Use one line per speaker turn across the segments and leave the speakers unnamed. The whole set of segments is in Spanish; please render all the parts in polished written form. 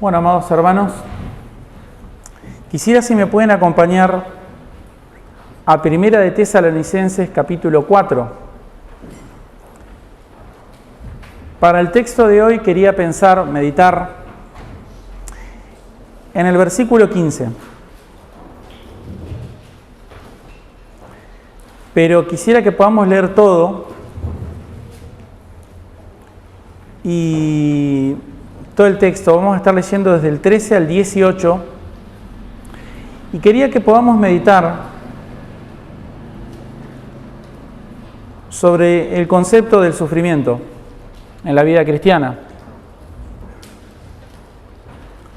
Bueno, amados hermanos, quisiera si me pueden acompañar a Primera de Tesalonicenses capítulo 4. Para el texto de hoy quería meditar en el versículo 15. Pero quisiera que podamos leer todo y todo el texto. Vamos a estar leyendo desde el 13 al 18 y quería que podamos meditar sobre el concepto del sufrimiento en la vida cristiana.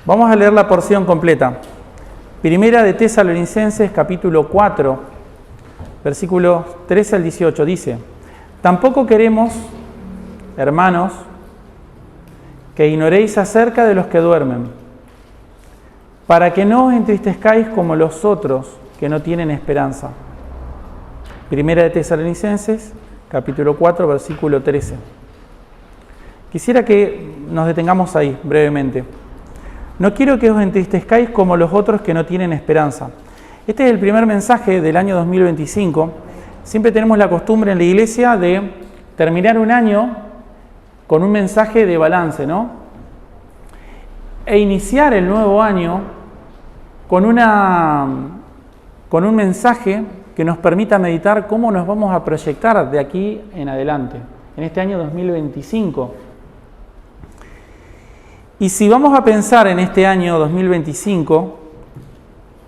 Vamos a leer la porción completa. Primera de Tesalonicenses capítulo 4, versículos 13 al 18, dice: Tampoco queremos, hermanos, que ignoréis acerca de los que duermen, para que no os entristezcáis como los otros que no tienen esperanza. Primera de Tesalonicenses, capítulo 4, versículo 13. Quisiera que nos detengamos ahí brevemente. No quiero que os entristezcáis como los otros que no tienen esperanza. Este es el primer mensaje del año 2025. Siempre tenemos la costumbre en la iglesia de terminar un año con un mensaje de balance, ¿no? E iniciar el nuevo año con un mensaje que nos permita meditar cómo nos vamos a proyectar de aquí en adelante, en este año 2025. Y si vamos a pensar en este año 2025,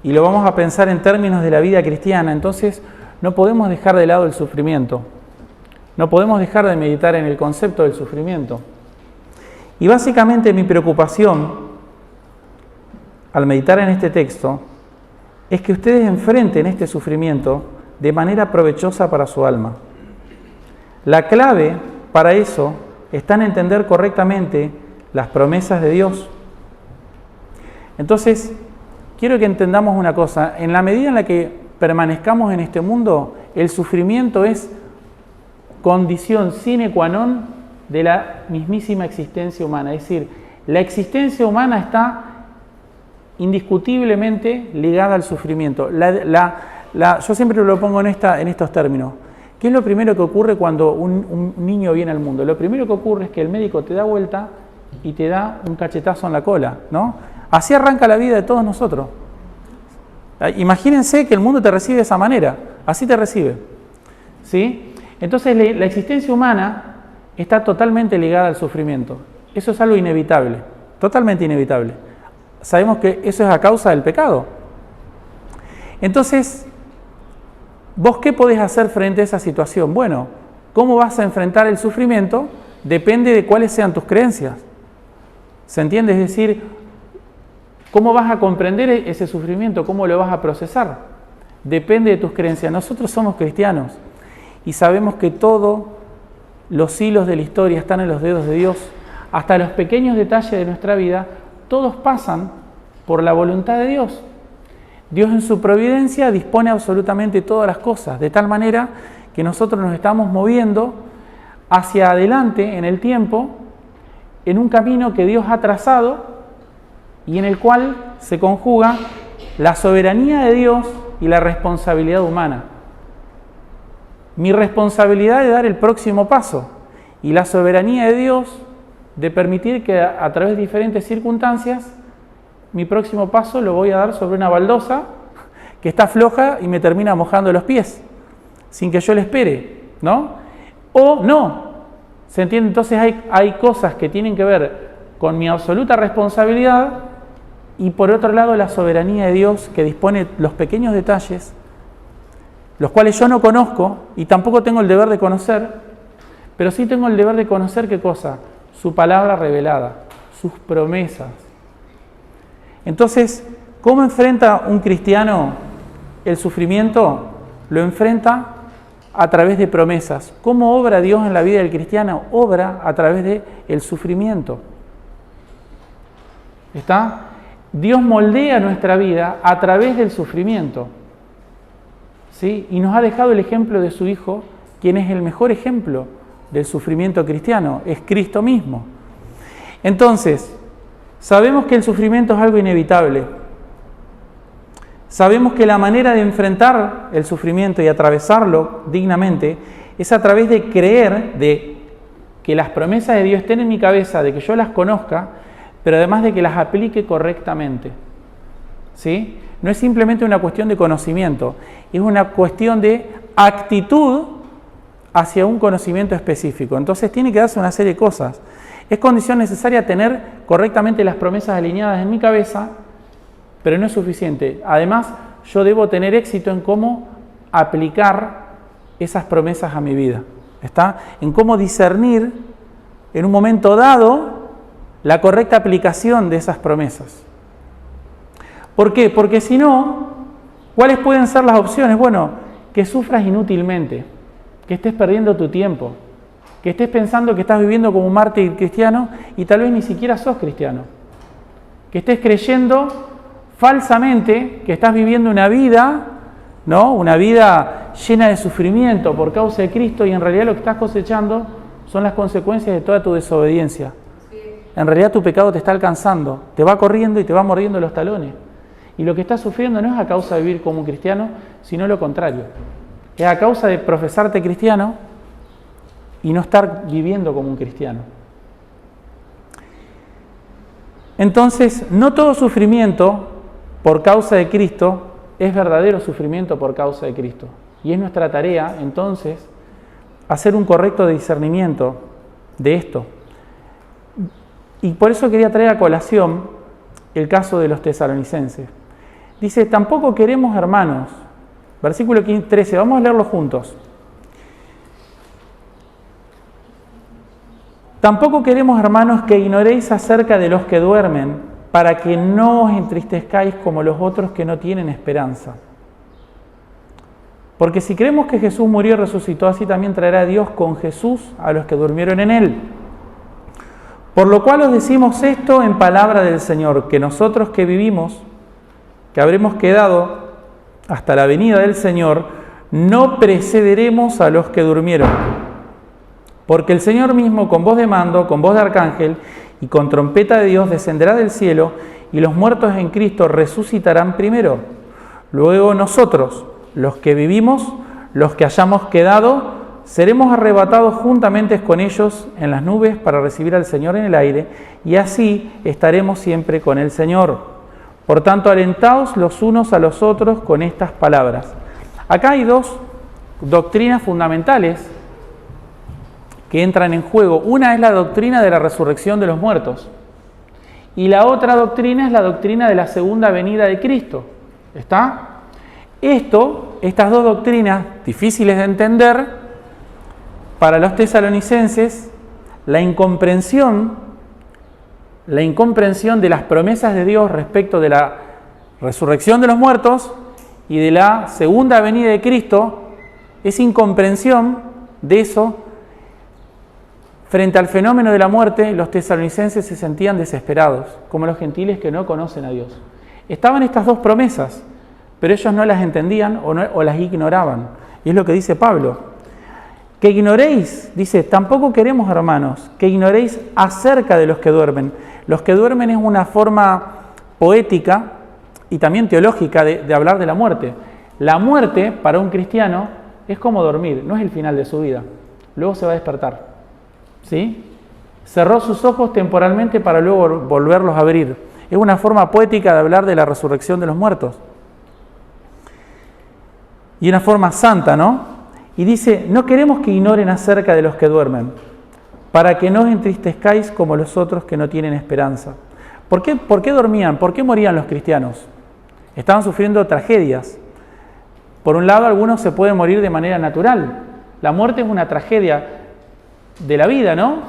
y lo vamos a pensar en términos de la vida cristiana, entonces no podemos dejar de lado el sufrimiento. No podemos dejar de meditar en el concepto del sufrimiento. Y básicamente mi preocupación al meditar en este texto es que ustedes enfrenten este sufrimiento de manera provechosa para su alma. La clave para eso está en entender correctamente las promesas de Dios. Entonces, quiero que entendamos una cosa. En la medida en la que permanezcamos en este mundo, el sufrimiento es condición sine qua non de la mismísima existencia humana. Es decir, la existencia humana está indiscutiblemente ligada al sufrimiento. Yo siempre lo pongo en estos términos. ¿Qué es lo primero que ocurre cuando un niño viene al mundo? Lo primero que ocurre es que el médico te da vuelta y te da un cachetazo en la cola, ¿no? Así arranca la vida de todos nosotros. Imagínense que el mundo te recibe de esa manera. Así te recibe, ¿sí? Entonces la existencia humana está totalmente ligada al sufrimiento. Eso es algo inevitable, totalmente inevitable. Sabemos que eso es a causa del pecado. Entonces, ¿vos qué podés hacer frente a esa situación? Bueno, ¿cómo vas a enfrentar el sufrimiento? Depende de cuáles sean tus creencias. ¿Se entiende? Es decir, ¿cómo vas a comprender ese sufrimiento? ¿Cómo lo vas a procesar? Depende de tus creencias. Nosotros somos cristianos y sabemos que todos los hilos de la historia están en los dedos de Dios. Hasta los pequeños detalles de nuestra vida, todos pasan por la voluntad de Dios. Dios en su providencia dispone absolutamente todas las cosas, de tal manera que nosotros nos estamos moviendo hacia adelante en el tiempo, en un camino que Dios ha trazado y en el cual se conjuga la soberanía de Dios y la responsabilidad humana. Mi responsabilidad de dar el próximo paso y la soberanía de Dios de permitir que a través de diferentes circunstancias mi próximo paso lo voy a dar sobre una baldosa que está floja y me termina mojando los pies sin que yo le espere, ¿no? O no, ¿se entiende? Entonces hay cosas que tienen que ver con mi absoluta responsabilidad y por otro lado la soberanía de Dios que dispone los pequeños detalles, los cuales yo no conozco y tampoco tengo el deber de conocer, pero sí tengo el deber de conocer ¿qué cosa? Su palabra revelada, sus promesas. Entonces, ¿cómo enfrenta un cristiano el sufrimiento? Lo enfrenta a través de promesas. ¿Cómo obra Dios en la vida del cristiano? Obra a través del sufrimiento. ¿Está? Dios moldea nuestra vida a través del sufrimiento. ¿Sí? Y nos ha dejado el ejemplo de su Hijo, quien es el mejor ejemplo del sufrimiento cristiano, es Cristo mismo. Entonces, Sabemos que el sufrimiento es algo inevitable. Sabemos que la manera de enfrentar el sufrimiento y atravesarlo dignamente es a través de creer de que las promesas de Dios estén en mi cabeza, de que yo las conozca, pero además de que las aplique correctamente. ¿Sí? No es simplemente una cuestión de conocimiento, es una cuestión de actitud hacia un conocimiento específico. Entonces tiene que darse una serie de cosas. Es condición necesaria tener correctamente las promesas alineadas en mi cabeza, pero no es suficiente. Además, yo debo tener éxito en cómo aplicar esas promesas a mi vida. ¿Está? En cómo discernir en un momento dado la correcta aplicación de esas promesas. ¿Por qué? Porque si no, ¿cuáles pueden ser las opciones? Bueno, que sufras inútilmente, que estés perdiendo tu tiempo, que estés pensando que estás viviendo como un mártir cristiano y tal vez ni siquiera sos cristiano, que estés creyendo falsamente que estás viviendo una vida, ¿no? Una vida llena de sufrimiento por causa de Cristo y en realidad lo que estás cosechando son las consecuencias de toda tu desobediencia. En realidad tu pecado te está alcanzando, te va corriendo y te va mordiendo los talones. Y lo que estás sufriendo no es a causa de vivir como un cristiano, sino lo contrario. Es a causa de profesarte cristiano y no estar viviendo como un cristiano. Entonces, no todo sufrimiento por causa de Cristo es verdadero sufrimiento por causa de Cristo. Y es nuestra tarea, entonces, hacer un correcto discernimiento de esto. Y por eso quería traer a colación el caso de los tesalonicenses. Dice, tampoco queremos, hermanos, versículo 13, vamos a leerlo juntos. Tampoco queremos, hermanos, que ignoréis acerca de los que duermen, para que no os entristezcáis como los otros que no tienen esperanza. Porque si creemos que Jesús murió y resucitó, así también traerá Dios con Jesús a los que durmieron en él. Por lo cual os decimos esto en palabra del Señor, que nosotros que vivimos, que habremos quedado hasta la venida del Señor, no precederemos a los que durmieron. Porque el Señor mismo, con voz de mando, con voz de arcángel y con trompeta de Dios, descenderá del cielo, y los muertos en Cristo resucitarán primero. Luego nosotros, los que vivimos, los que hayamos quedado, seremos arrebatados juntamente con ellos en las nubes para recibir al Señor en el aire, y así estaremos siempre con el Señor. Por tanto, alentaos los unos a los otros con estas palabras. Acá hay dos doctrinas fundamentales que entran en juego. Una es la doctrina de la resurrección de los muertos. Y la otra doctrina es la doctrina de la segunda venida de Cristo. ¿Está? Estas dos doctrinas, difíciles de entender, para los tesalonicenses, la incomprensión de las promesas de Dios respecto de la resurrección de los muertos y de la segunda venida de Cristo, esa incomprensión de eso, frente al fenómeno de la muerte, los tesalonicenses se sentían desesperados, como los gentiles que no conocen a Dios. Estaban estas dos promesas, pero ellos no las entendían o las ignoraban. Y es lo que dice Pablo. Que ignoréis, dice, tampoco queremos, hermanos, que ignoréis acerca de los que duermen. Los que duermen es una forma poética y también teológica de hablar de la muerte. La muerte, para un cristiano, es como dormir, no es el final de su vida. Luego se va a despertar. ¿Sí? Cerró sus ojos temporalmente para luego volverlos a abrir. Es una forma poética de hablar de la resurrección de los muertos. Y una forma santa, ¿no? Y dice, no queremos que ignoren acerca de los que duermen, para que no os entristezcáis como los otros que no tienen esperanza. ¿Por qué dormían? ¿Por qué morían los cristianos? Estaban sufriendo tragedias. Por un lado, algunos se pueden morir de manera natural. La muerte es una tragedia de la vida, ¿no?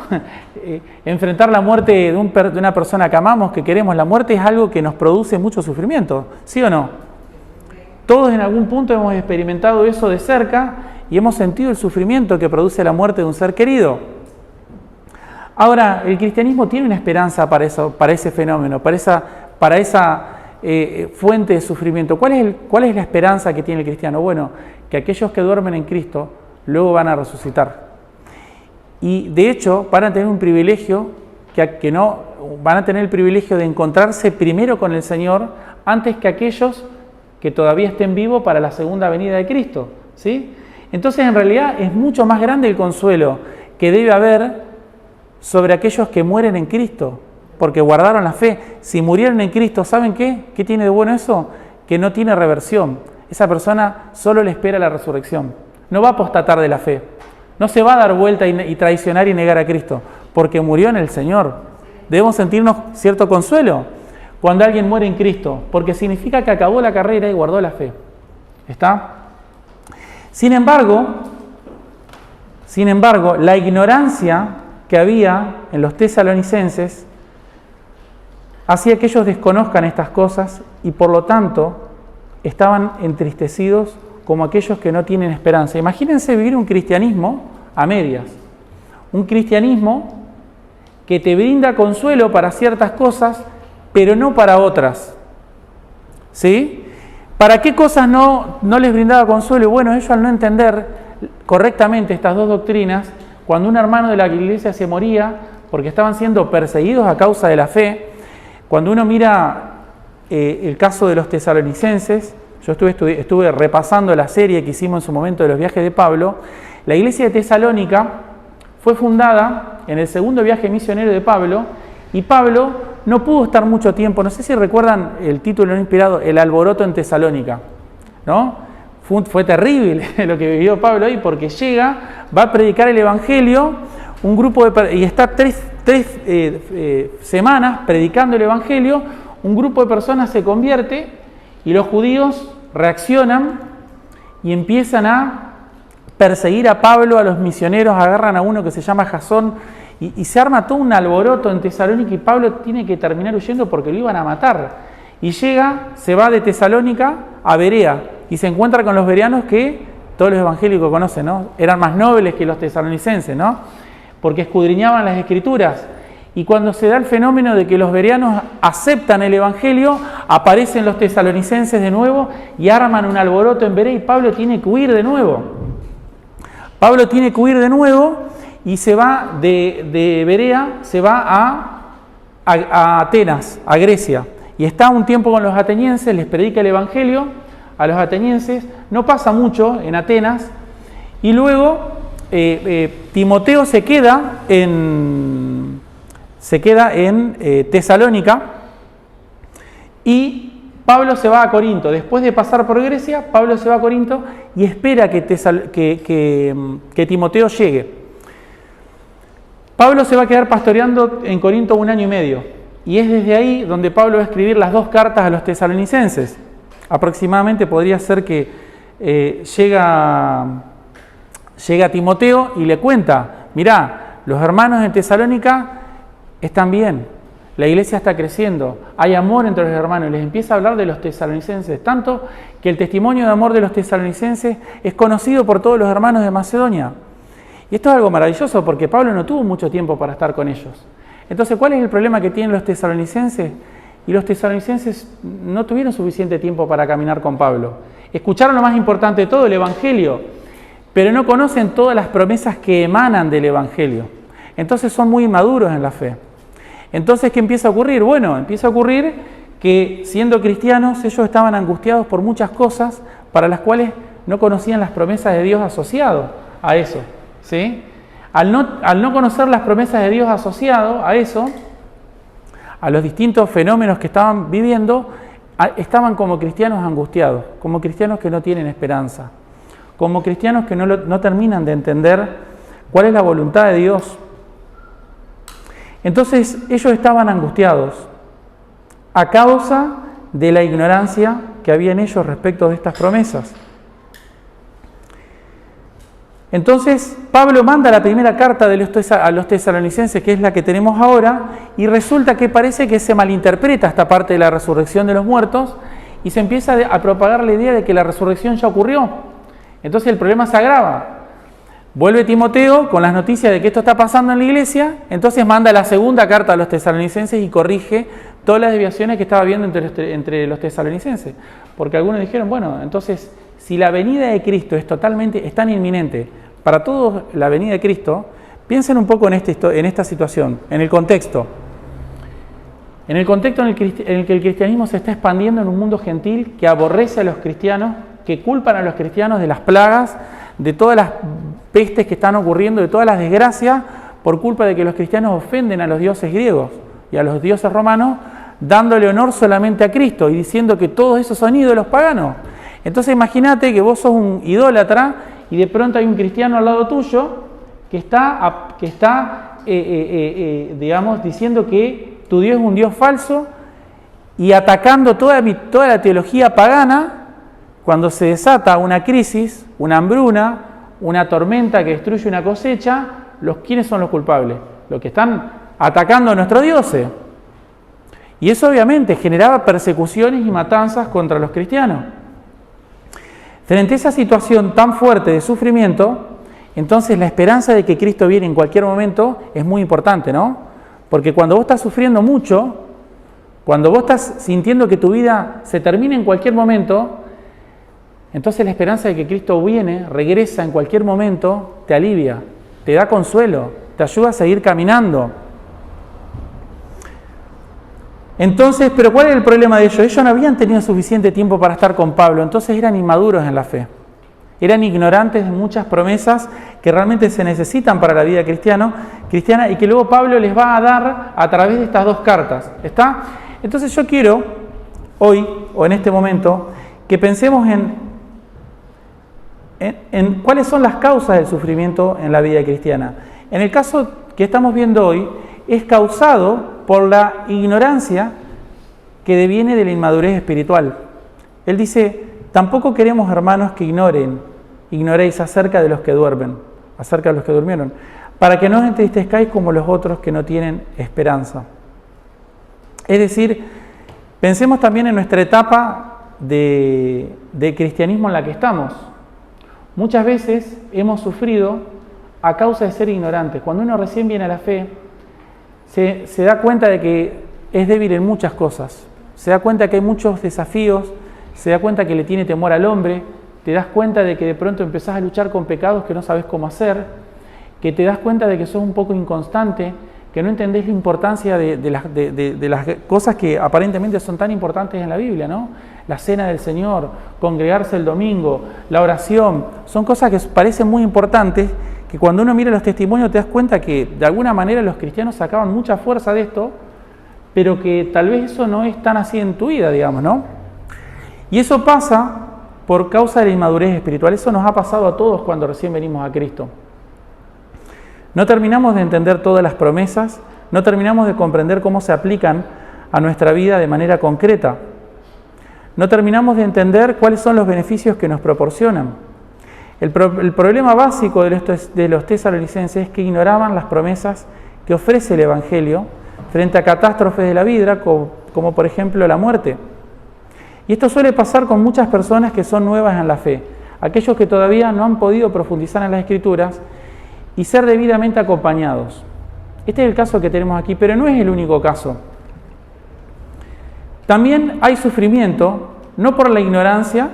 Enfrentar la muerte de una persona que amamos, que queremos, la muerte es algo que nos produce mucho sufrimiento, ¿sí o no? Todos en algún punto hemos experimentado eso de cerca y hemos sentido el sufrimiento que produce la muerte de un ser querido. Ahora, el cristianismo tiene una esperanza para ese fenómeno, para esa fuente de sufrimiento. ¿Cuál es la esperanza que tiene el cristiano? Bueno, que aquellos que duermen en Cristo luego van a resucitar. Y de hecho van a tener un privilegio van a tener el privilegio de encontrarse primero con el Señor antes que aquellos que todavía estén vivos para la segunda venida de Cristo, ¿sí? Entonces, en realidad, es mucho más grande el consuelo que debe haber sobre aquellos que mueren en Cristo, porque guardaron la fe. Si murieron en Cristo, ¿saben qué? ¿Qué tiene de bueno eso? Que no tiene reversión. Esa persona solo le espera la resurrección. No va a apostatar de la fe. No se va a dar vuelta y traicionar y negar a Cristo, porque murió en el Señor. Debemos sentirnos cierto consuelo cuando alguien muere en Cristo, porque significa que acabó la carrera y guardó la fe. ¿Está? Sin embargo, la ignorancia que había en los tesalonicenses hacía que ellos desconozcan estas cosas y por lo tanto estaban entristecidos como aquellos que no tienen esperanza. Imagínense vivir un cristianismo a medias, un cristianismo que te brinda consuelo para ciertas cosas, pero no para otras. ¿Sí? ¿Para qué cosas no les brindaba consuelo? Bueno, ellos al no entender correctamente estas dos doctrinas, cuando un hermano de la iglesia se moría porque estaban siendo perseguidos a causa de la fe, cuando uno mira el caso de los tesalonicenses, yo estuve repasando la serie que hicimos en su momento de los viajes de Pablo. La iglesia de Tesalónica fue fundada en el segundo viaje misionero de Pablo y Pablo no pudo estar mucho tiempo. No sé si recuerdan el título inspirado, El alboroto en Tesalónica, ¿no? Fue terrible lo que vivió Pablo ahí porque llega, va a predicar el evangelio, un grupo y está tres semanas predicando el evangelio, un grupo de personas se convierte y los judíos reaccionan y empiezan a perseguir a Pablo, a los misioneros, agarran a uno que se llama Jasón y se arma todo un alboroto en Tesalónica y Pablo tiene que terminar huyendo porque lo iban a matar. Y se va de Tesalónica a Berea y se encuentra con los bereanos que todos los evangélicos conocen, ¿no? Eran más nobles que los tesalonicenses, ¿no? Porque escudriñaban las escrituras. Y cuando se da el fenómeno de que los bereanos aceptan el evangelio, aparecen los tesalonicenses de nuevo y arman un alboroto en Berea y Pablo tiene que huir de nuevo. Pablo tiene que huir de nuevo y se va de Berea, se va a Atenas, a Grecia. Y está un tiempo con los atenienses, les predica el evangelio a los atenienses, no pasa mucho en Atenas, y luego Timoteo se queda en Tesalónica y Pablo se va a Corinto. Después de pasar por Grecia, Pablo se va a Corinto y espera que Timoteo llegue. Pablo se va a quedar pastoreando en Corinto 1 año y medio. Y es desde ahí donde Pablo va a escribir las dos cartas a los tesalonicenses. Aproximadamente podría ser que llega Timoteo y le cuenta, mirá, los hermanos en Tesalónica están bien, la iglesia está creciendo, hay amor entre los hermanos, les empieza a hablar de los tesalonicenses, tanto que el testimonio de amor de los tesalonicenses es conocido por todos los hermanos de Macedonia. Y esto es algo maravilloso porque Pablo no tuvo mucho tiempo para estar con ellos. Entonces, ¿cuál es el problema que tienen los tesalonicenses? Y los tesalonicenses no tuvieron suficiente tiempo para caminar con Pablo. Escucharon lo más importante de todo, el evangelio, pero no conocen todas las promesas que emanan del evangelio. Entonces son muy inmaduros en la fe. Entonces, ¿qué empieza a ocurrir? Bueno, empieza a ocurrir que siendo cristianos ellos estaban angustiados por muchas cosas para las cuales no conocían las promesas de Dios asociadas a eso, ¿sí? Al no conocer las promesas de Dios asociadas a eso, a los distintos fenómenos que estaban viviendo, estaban como cristianos angustiados, como cristianos que no tienen esperanza, como cristianos que no terminan de entender cuál es la voluntad de Dios. Entonces ellos estaban angustiados a causa de la ignorancia que había en ellos respecto de estas promesas. Entonces Pablo manda la primera carta a los tesalonicenses, que es la que tenemos ahora, y resulta que parece que se malinterpreta esta parte de la resurrección de los muertos y se empieza a propagar la idea de que la resurrección ya ocurrió. Entonces el problema se agrava. Vuelve Timoteo con las noticias de que esto está pasando en la iglesia, entonces manda la segunda carta a los tesalonicenses y corrige todas las desviaciones que estaba habiendo entre los tesalonicenses. Porque algunos dijeron, bueno, entonces si la venida de Cristo es tan inminente para todos, la venida de Cristo, piensen un poco en esta situación, en el contexto. En el contexto en el que el cristianismo se está expandiendo en un mundo gentil que aborrece a los cristianos, que culpan a los cristianos de las plagas, de todas las pestes que están ocurriendo, de todas las desgracias, por culpa de que los cristianos ofenden a los dioses griegos y a los dioses romanos, dándole honor solamente a Cristo y diciendo que todos esos son ídolos paganos. Entonces imagínate que vos sos un idólatra y de pronto hay un cristiano al lado tuyo que está digamos, diciendo que tu Dios es un Dios falso y atacando toda la teología pagana. Cuando se desata una crisis, una hambruna, una tormenta que destruye una cosecha, ¿quiénes son los culpables? Los que están atacando a nuestros dioses. Y eso obviamente generaba persecuciones y matanzas contra los cristianos. Frente a esa situación tan fuerte de sufrimiento, entonces la esperanza de que Cristo viene en cualquier momento es muy importante, ¿no? Porque cuando vos estás sufriendo mucho, cuando vos estás sintiendo que tu vida se termina en cualquier momento, entonces la esperanza de que Cristo viene, regresa en cualquier momento, te alivia, te da consuelo, te ayuda a seguir caminando. Entonces, ¿pero cuál era el problema de ellos? Ellos no habían tenido suficiente tiempo para estar con Pablo, entonces eran inmaduros en la fe. Eran ignorantes de muchas promesas que realmente se necesitan para la vida cristiana y que luego Pablo les va a dar a través de estas dos cartas. ¿Está? Entonces yo quiero, hoy o en este momento, que pensemos en cuáles son las causas del sufrimiento en la vida cristiana. En el caso que estamos viendo hoy, es causado por la ignorancia que deviene de la inmadurez espiritual. Él dice, tampoco queremos, hermanos, que ignoréis acerca de los que duermen, acerca de los que durmieron, para que no os entristezcáis como los otros que no tienen esperanza. Es decir, pensemos también en nuestra etapa de cristianismo en la que estamos. Muchas veces hemos sufrido a causa de ser ignorantes. Cuando uno recién viene a la fe, se da cuenta de que es débil en muchas cosas. Se da cuenta que hay muchos desafíos, se da cuenta que le tiene temor al hombre, te das cuenta de que de pronto empezás a luchar con pecados que no sabes cómo hacer, que te das cuenta de que sos un poco inconstante, que no entendés la importancia de las cosas que aparentemente son tan importantes en la Biblia, ¿no? La cena del Señor, congregarse el domingo, la oración, son cosas que parecen muy importantes, que cuando uno mira los testimonios te das cuenta que de alguna manera los cristianos sacaban mucha fuerza de esto, pero que tal vez eso no es tan así en tu vida, digamos, ¿no? Y eso pasa por causa de la inmadurez espiritual. Eso nos ha pasado a todos cuando recién venimos a Cristo. No terminamos de entender todas las promesas, no terminamos de comprender cómo se aplican a nuestra vida de manera concreta. No terminamos de entender cuáles son los beneficios que nos proporcionan. El problema básico de los tesalonicenses es que ignoraban las promesas que ofrece el Evangelio frente a catástrofes de la vida, como por ejemplo la muerte. Y esto suele pasar con muchas personas que son nuevas en la fe, aquellos que todavía no han podido profundizar en las Escrituras y ser debidamente acompañados. Este es el caso que tenemos aquí, pero no es el único caso. También hay sufrimiento, no por la ignorancia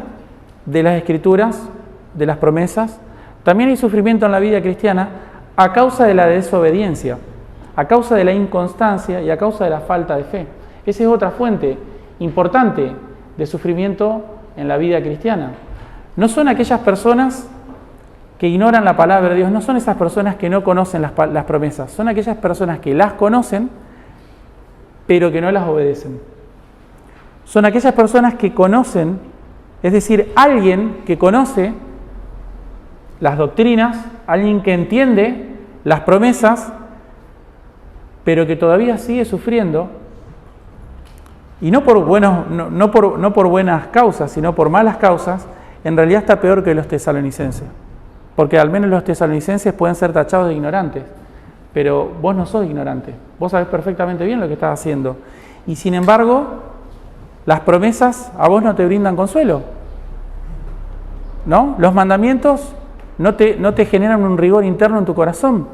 de las Escrituras, de las promesas, también hay sufrimiento en la vida cristiana a causa de la desobediencia, a causa de la inconstancia y a causa de la falta de fe. Esa es otra fuente importante de sufrimiento en la vida cristiana. No son aquellas personas que ignoran la palabra de Dios, no son esas personas que no conocen las promesas, son aquellas personas que las conocen, pero que no las obedecen. Son aquellas personas que conocen, es decir, alguien que conoce las doctrinas, alguien que entiende las promesas, pero que todavía sigue sufriendo, y no por buenas causas, sino por malas causas, en realidad está peor que los tesalonicenses. Porque al menos los tesalonicenses pueden ser tachados de ignorantes, pero vos no sos ignorante, vos sabés perfectamente bien lo que estás haciendo. Y sin embargo, las promesas a vos no te brindan consuelo, ¿no? Los mandamientos no te generan un rigor interno en tu corazón.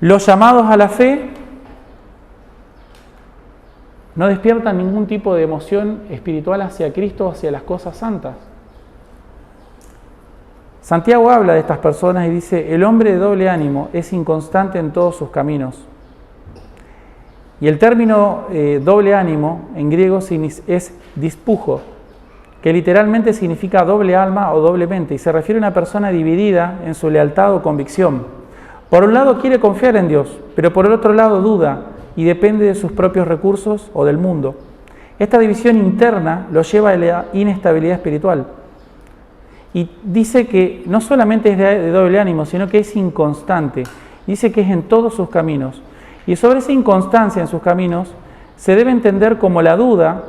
Los llamados a la fe no despiertan ningún tipo de emoción espiritual hacia Cristo o hacia las cosas santas. Santiago habla de estas personas y dice, el hombre de doble ánimo es inconstante en todos sus caminos. Y el término doble ánimo en griego es dispujo, que literalmente significa doble alma o doble mente, y se refiere a una persona dividida en su lealtad o convicción. Por un lado quiere confiar en Dios, pero por el otro lado duda y depende de sus propios recursos o del mundo. Esta división interna lo lleva a la inestabilidad espiritual. Y dice que no solamente es de doble ánimo, sino que es inconstante. Dice que es en todos sus caminos. Y sobre esa inconstancia en sus caminos se debe entender como la duda,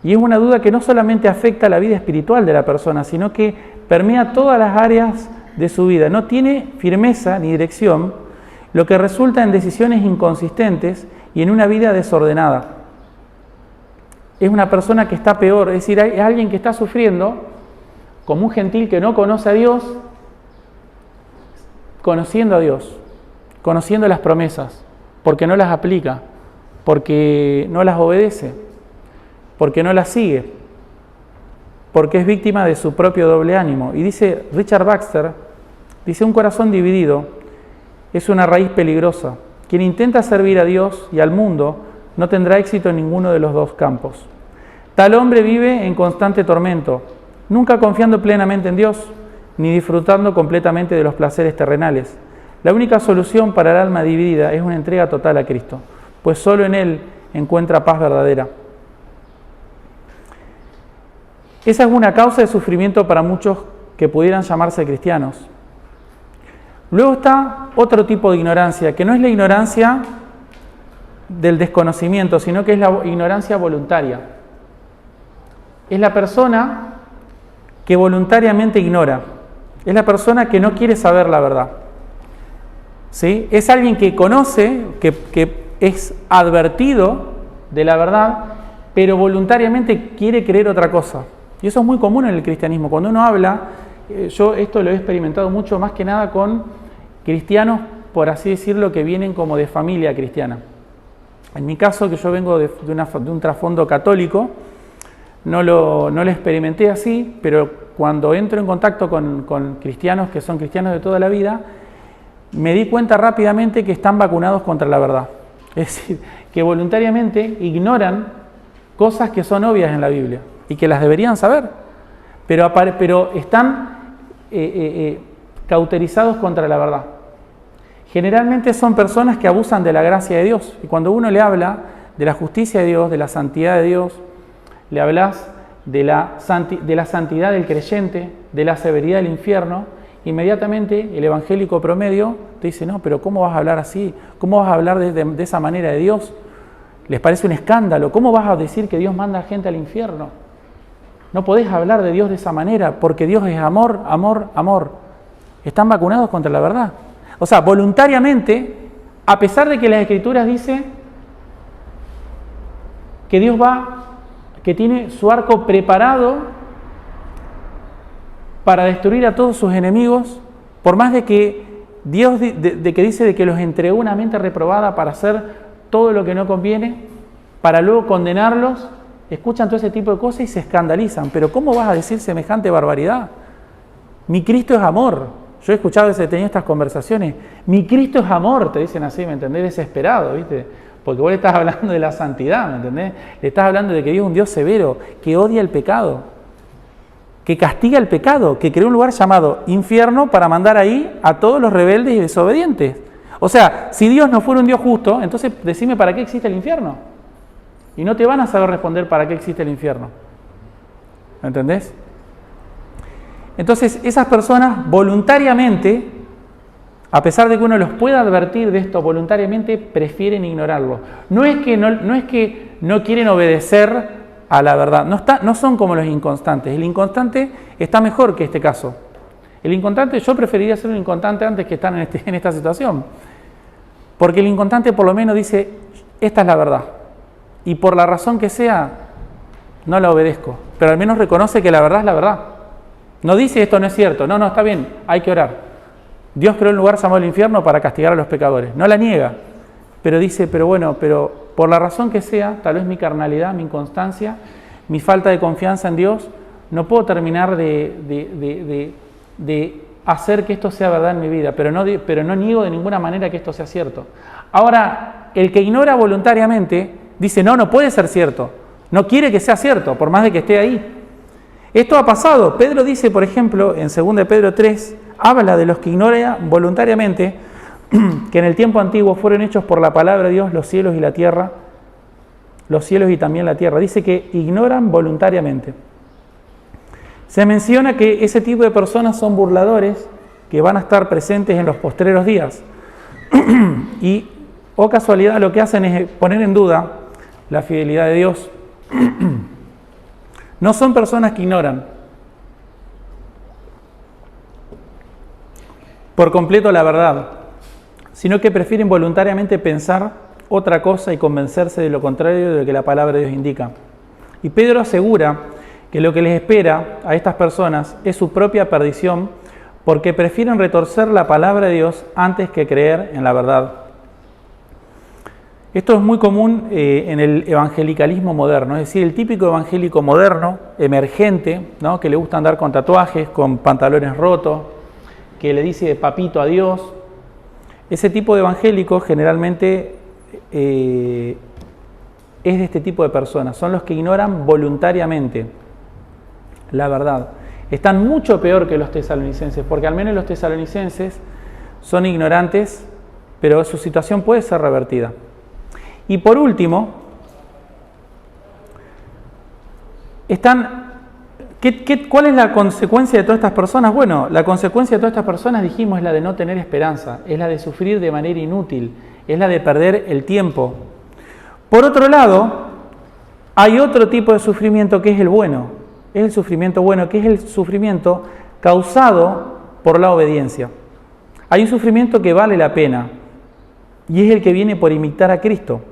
y es una duda que no solamente afecta a la vida espiritual de la persona, sino que permea todas las áreas de su vida. No tiene firmeza ni dirección, lo que resulta en decisiones inconsistentes y en una vida desordenada. Es una persona que está peor, es decir, es alguien que está sufriendo como un gentil que no conoce a Dios, conociendo a Dios, conociendo las promesas, porque no las aplica, porque no las obedece, porque no las sigue, porque es víctima de su propio doble ánimo. Y dice Richard Baxter, dice, un corazón dividido es una raíz peligrosa. Quien intenta servir a Dios y al mundo no tendrá éxito en ninguno de los dos campos. Tal hombre vive en constante tormento, nunca confiando plenamente en Dios, ni disfrutando completamente de los placeres terrenales. La única solución para el alma dividida es una entrega total a Cristo, pues solo en Él encuentra paz verdadera. Esa es una causa de sufrimiento para muchos que pudieran llamarse cristianos. Luego está otro tipo de ignorancia, que no es la ignorancia del desconocimiento, sino que es la ignorancia voluntaria. Es la persona que voluntariamente ignora, es la persona que no quiere saber la verdad. ¿Sí? Es alguien que conoce, que es advertido de la verdad, pero voluntariamente quiere creer otra cosa. Y eso es muy común en el cristianismo. Cuando uno habla, yo esto lo he experimentado mucho más que nada con cristianos, por así decirlo, que vienen como de familia cristiana. En mi caso, que yo vengo de un trasfondo católico, no lo experimenté así, pero cuando entro en contacto con cristianos que son cristianos de toda la vida, me di cuenta rápidamente que están vacunados contra la verdad. Es decir, que voluntariamente ignoran cosas que son obvias en la Biblia y que las deberían saber, pero están cauterizados contra la verdad. Generalmente son personas que abusan de la gracia de Dios, y cuando uno le habla de la justicia de Dios, de la santidad de Dios, le hablas de la santidad del creyente, de la severidad del infierno, inmediatamente el evangélico promedio te dice, no, pero ¿cómo vas a hablar así? ¿Cómo vas a hablar de esa manera de Dios? Les parece un escándalo. ¿Cómo vas a decir que Dios manda a gente al infierno? No podés hablar de Dios de esa manera, porque Dios es amor, amor, amor. Están vacunados contra la verdad. O sea, voluntariamente, a pesar de que las Escrituras dicen que Dios que tiene su arco preparado para destruir a todos sus enemigos, por más de que Dios de que dice de que los entregó una mente reprobada para hacer todo lo que no conviene, para luego condenarlos, escuchan todo ese tipo de cosas y se escandalizan. Pero ¿cómo vas a decir semejante barbaridad? Mi Cristo es amor. Yo he escuchado, he tenido estas conversaciones. Mi Cristo es amor, te dicen así, ¿me entendés? Desesperado, ¿viste? Porque vos le estás hablando de la santidad, ¿me entendés? Le estás hablando de que Dios es un Dios severo, que odia el pecado, que castiga el pecado, que creó un lugar llamado infierno para mandar ahí a todos los rebeldes y desobedientes. O sea, si Dios no fuera un Dios justo, entonces decime para qué existe el infierno. Y no te van a saber responder para qué existe el infierno. ¿Me entendés? Entonces, esas personas voluntariamente, a pesar de que uno los pueda advertir de esto, voluntariamente prefieren ignorarlo. No es que no quieren obedecer a la verdad. No son como los inconstantes. El inconstante está mejor que este caso. El inconstante, yo preferiría ser un inconstante antes que estar en esta situación. Porque el inconstante por lo menos dice, esta es la verdad. Y por la razón que sea, no la obedezco. Pero al menos reconoce que la verdad es la verdad. No dice esto no es cierto. No, está bien, hay que orar. Dios creó un lugar llamado el infierno para castigar a los pecadores. No la niega. Pero dice, pero por la razón que sea, tal vez mi carnalidad, mi inconstancia, mi falta de confianza en Dios, no puedo terminar de hacer que esto sea verdad en mi vida, pero no niego de ninguna manera que esto sea cierto. Ahora, el que ignora voluntariamente dice, no puede ser cierto, no quiere que sea cierto, por más de que esté ahí. Esto ha pasado. Pedro dice, por ejemplo, en 2 Pedro 3, habla de los que ignoran voluntariamente que en el tiempo antiguo fueron hechos por la palabra de Dios los cielos y la tierra, los cielos y también la tierra. Dice que ignoran voluntariamente. Se menciona que ese tipo de personas son burladores que van a estar presentes en los postreros días. Y, casualidad, lo que hacen es poner en duda la fidelidad de Dios. No son personas que ignoran por completo la verdad, sino que prefieren voluntariamente pensar otra cosa y convencerse de lo contrario de lo que la palabra de Dios indica. Y Pedro asegura que lo que les espera a estas personas es su propia perdición, porque prefieren retorcer la palabra de Dios antes que creer en la verdad. Esto es muy común en el evangelicalismo moderno, es decir, el típico evangélico moderno, emergente, ¿no? Que le gusta andar con tatuajes, con pantalones rotos, que le dice papito a Dios. Ese tipo de evangélico generalmente es de este tipo de personas, son los que ignoran voluntariamente la verdad. Están mucho peor que los tesalonicenses, porque al menos los tesalonicenses son ignorantes, pero su situación puede ser revertida. Y por último, ¿cuál es la consecuencia de todas estas personas? Bueno, la consecuencia de todas estas personas, dijimos, es la de no tener esperanza, es la de sufrir de manera inútil, es la de perder el tiempo. Por otro lado, hay otro tipo de sufrimiento que es el bueno, es el sufrimiento bueno, que es el sufrimiento causado por la obediencia. Hay un sufrimiento que vale la pena y es el que viene por imitar a Cristo.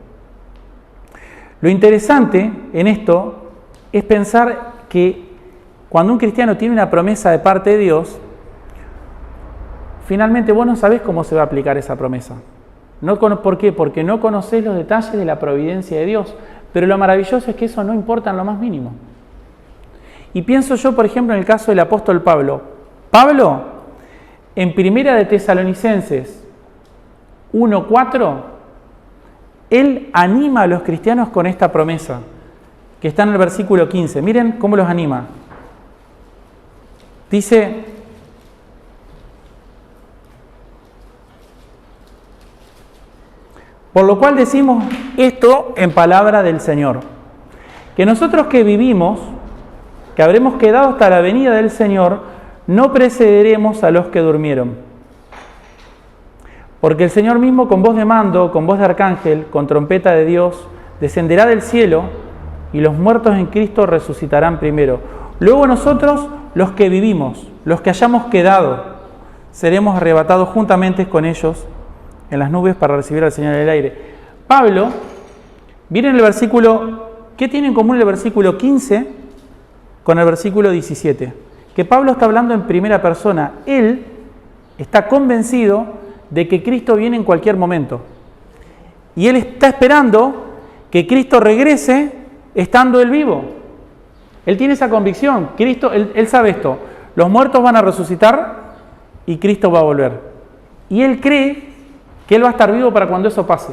Lo interesante en esto es pensar que cuando un cristiano tiene una promesa de parte de Dios, finalmente vos no sabés cómo se va a aplicar esa promesa. ¿Por qué? Porque no conocés los detalles de la providencia de Dios. Pero lo maravilloso es que eso no importa en lo más mínimo. Y pienso yo, por ejemplo, en el caso del apóstol Pablo. Pablo, en Primera de Tesalonicenses 1:4, él anima a los cristianos con esta promesa, que está en el versículo 15. Miren cómo los anima. Dice: por lo cual decimos esto en palabra del Señor, que nosotros que vivimos, que habremos quedado hasta la venida del Señor, no precederemos a los que durmieron. Porque el Señor mismo, con voz de mando, con voz de arcángel, con trompeta de Dios, descenderá del cielo, y los muertos en Cristo resucitarán primero. Luego nosotros, los que vivimos, los que hayamos quedado, seremos arrebatados juntamente con ellos en las nubes para recibir al Señor en el aire. Pablo, miren el versículo, ¿qué tiene en común el versículo 15 con el versículo 17? Que Pablo está hablando en primera persona. Él está convencido de que Cristo viene en cualquier momento. Y él está esperando que Cristo regrese estando él vivo. Él tiene esa convicción. Cristo, él sabe esto. Los muertos van a resucitar y Cristo va a volver. Y él cree que él va a estar vivo para cuando eso pase.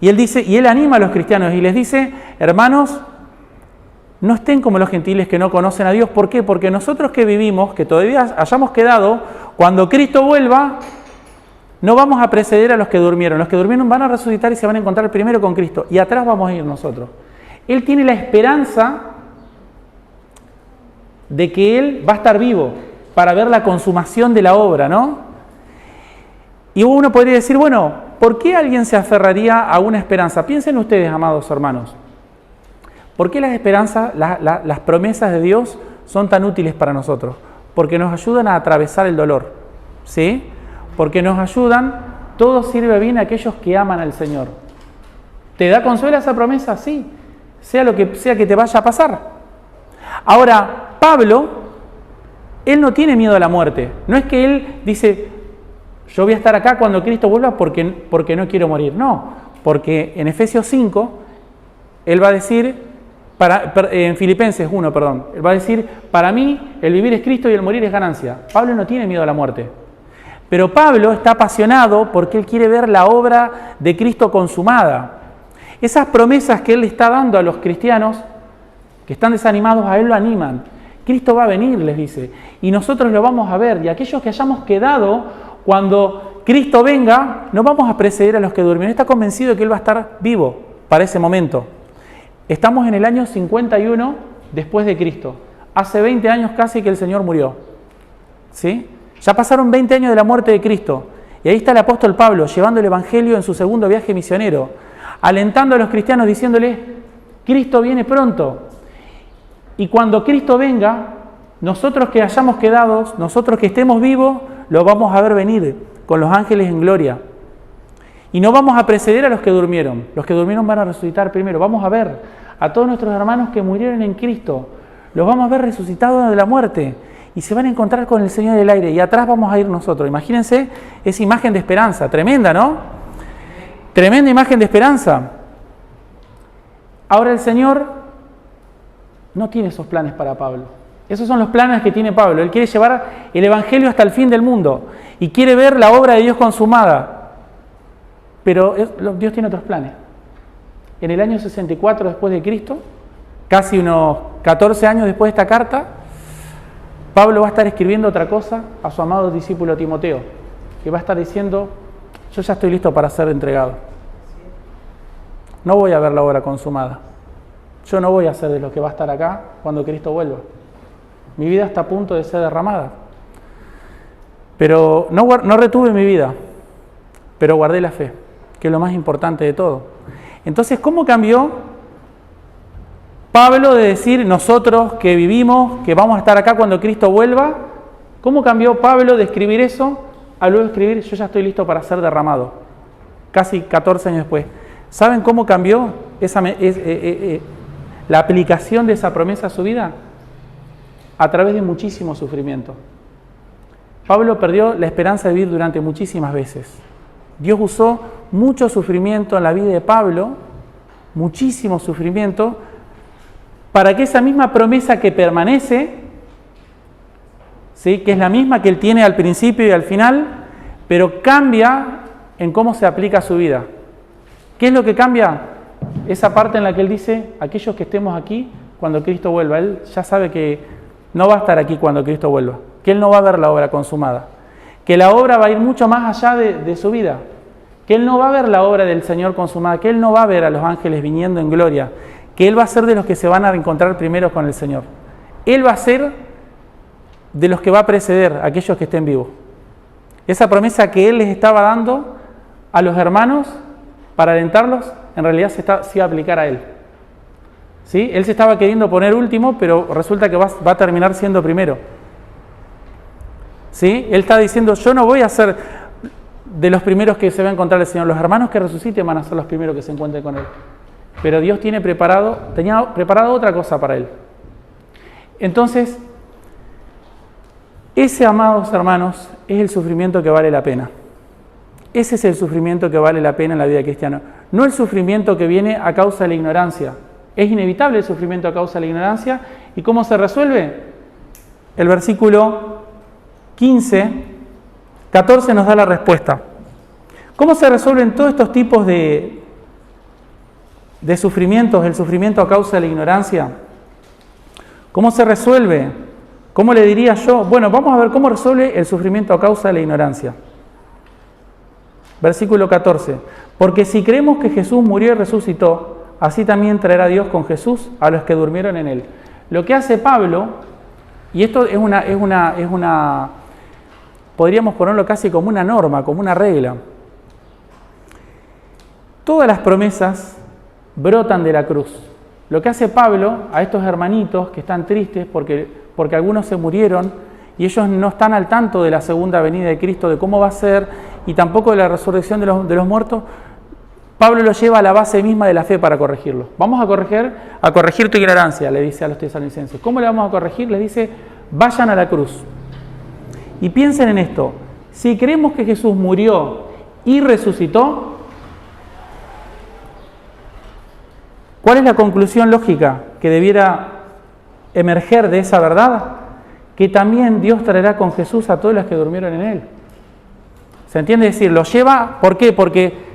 Y él dice, y él anima a los cristianos y les dice: hermanos, no estén como los gentiles que no conocen a Dios. ¿Por qué? Porque nosotros que vivimos, que todavía hayamos quedado, cuando Cristo vuelva, no vamos a preceder a los que durmieron. Los que durmieron van a resucitar y se van a encontrar primero con Cristo. Y atrás vamos a ir nosotros. Él tiene la esperanza de que Él va a estar vivo para ver la consumación de la obra, ¿no? Y uno podría decir, bueno, ¿por qué alguien se aferraría a una esperanza? Piensen ustedes, amados hermanos. ¿Por qué las esperanzas, las promesas de Dios son tan útiles para nosotros? Porque nos ayudan a atravesar el dolor, ¿sí? Porque nos ayudan, todo sirve bien a aquellos que aman al Señor. ¿Te da consuelo esa promesa? Sí, sea lo que sea que te vaya a pasar. Ahora, Pablo, él no tiene miedo a la muerte. No es que él dice: yo voy a estar acá cuando Cristo vuelva porque no quiero morir. No, porque en Efesios 5, él va a decir, en Filipenses 1, él va a decir: para mí el vivir es Cristo y el morir es ganancia. Pablo no tiene miedo a la muerte. Pero Pablo está apasionado porque él quiere ver la obra de Cristo consumada. Esas promesas que él le está dando a los cristianos que están desanimados, a él lo animan. Cristo va a venir, les dice, y nosotros lo vamos a ver. Y aquellos que hayamos quedado, cuando Cristo venga, no vamos a preceder a los que durmieron. Está convencido de que él va a estar vivo para ese momento. Estamos en el año 51 después de Cristo. Hace 20 años casi que el Señor murió. ¿Sí? Ya pasaron 20 años de la muerte de Cristo. Y ahí está el apóstol Pablo llevando el Evangelio en su segundo viaje misionero, alentando a los cristianos diciéndoles, Cristo viene pronto. Y cuando Cristo venga, nosotros que hayamos quedado, nosotros que estemos vivos, lo vamos a ver venir con los ángeles en gloria. Y no vamos a preceder a los que durmieron. Los que durmieron van a resucitar primero. Vamos a ver a todos nuestros hermanos que murieron en Cristo. Los vamos a ver resucitados de la muerte. Y se van a encontrar con el Señor del aire. Y atrás vamos a ir nosotros. Imagínense esa imagen de esperanza. Tremenda, ¿no? Tremenda imagen de esperanza. Ahora el Señor no tiene esos planes para Pablo. Esos son los planes que tiene Pablo. Él quiere llevar el Evangelio hasta el fin del mundo. Y quiere ver la obra de Dios consumada. Pero Dios tiene otros planes. En el año 64 después de Cristo, casi unos 14 años después de esta carta, Pablo va a estar escribiendo otra cosa a su amado discípulo Timoteo, que va a estar diciendo, yo ya estoy listo para ser entregado. No voy a ver la obra consumada. Yo no voy a ser de los que va a estar acá cuando Cristo vuelva. Mi vida está a punto de ser derramada. Pero no retuve mi vida, pero guardé la fe, que es lo más importante de todo. Entonces, ¿cómo cambió Pablo de decir nosotros que vivimos, que vamos a estar acá cuando Cristo vuelva? ¿Cómo cambió Pablo de escribir eso a luego escribir yo ya estoy listo para ser derramado? Casi 14 años después. ¿Saben cómo cambió la aplicación de esa promesa a su vida? A través de muchísimo sufrimiento. Pablo perdió la esperanza de vivir durante muchísimas veces. Dios usó mucho sufrimiento en la vida de Pablo, muchísimo sufrimiento, para que esa misma promesa que permanece, ¿sí?, que es la misma que él tiene al principio y al final, pero cambia en cómo se aplica a su vida. ¿Qué es lo que cambia? Esa parte en la que él dice, aquellos que estemos aquí cuando Cristo vuelva. Él ya sabe que no va a estar aquí cuando Cristo vuelva, que él no va a ver la obra consumada, que la obra va a ir mucho más allá de su vida, que él no va a ver la obra del Señor consumada, que él no va a ver a los ángeles viniendo en gloria, que él va a ser de los que se van a encontrar primero con el Señor. Él va a ser de los que va a preceder a aquellos que estén vivos. Esa promesa que él les estaba dando a los hermanos para alentarlos, en realidad se iba a aplicar a él. ¿Sí? Él se estaba queriendo poner último, pero resulta que va a terminar siendo primero. ¿Sí? Él está diciendo, yo no voy a ser de los primeros que se va a encontrar el Señor. Los hermanos que resuciten van a ser los primeros que se encuentren con Él. Pero Dios tenía preparado otra cosa para Él. Entonces, ese, amados hermanos, es el sufrimiento que vale la pena. Ese es el sufrimiento que vale la pena en la vida cristiana. No el sufrimiento que viene a causa de la ignorancia. Es inevitable el sufrimiento a causa de la ignorancia. ¿Y cómo se resuelve? El versículo 14 nos da la respuesta. ¿Cómo se resuelven todos estos tipos de sufrimientos? El sufrimiento a causa de la ignorancia. ¿Cómo se resuelve? ¿Cómo le diría yo? Bueno, vamos a ver cómo resuelve el sufrimiento a causa de la ignorancia. Versículo 14. Porque si creemos que Jesús murió y resucitó, así también traerá Dios con Jesús a los que durmieron en Él. Lo que hace Pablo, y esto es una podríamos ponerlo casi como una norma, como una regla. Todas las promesas brotan de la cruz. Lo que hace Pablo a estos hermanitos que están tristes porque algunos se murieron y ellos no están al tanto de la segunda venida de Cristo, de cómo va a ser, y tampoco de la resurrección de los muertos, Pablo lo lleva a la base misma de la fe para corregirlo. Vamos a corregir tu ignorancia, le dice a los tesalonicenses. ¿Cómo le vamos a corregir? Les dice, vayan a la cruz. Y piensen en esto, si creemos que Jesús murió y resucitó, ¿cuál es la conclusión lógica que debiera emerger de esa verdad? Que también Dios traerá con Jesús a todos los que durmieron en Él. ¿Se entiende? Es decir, lo lleva, ¿por qué? Porque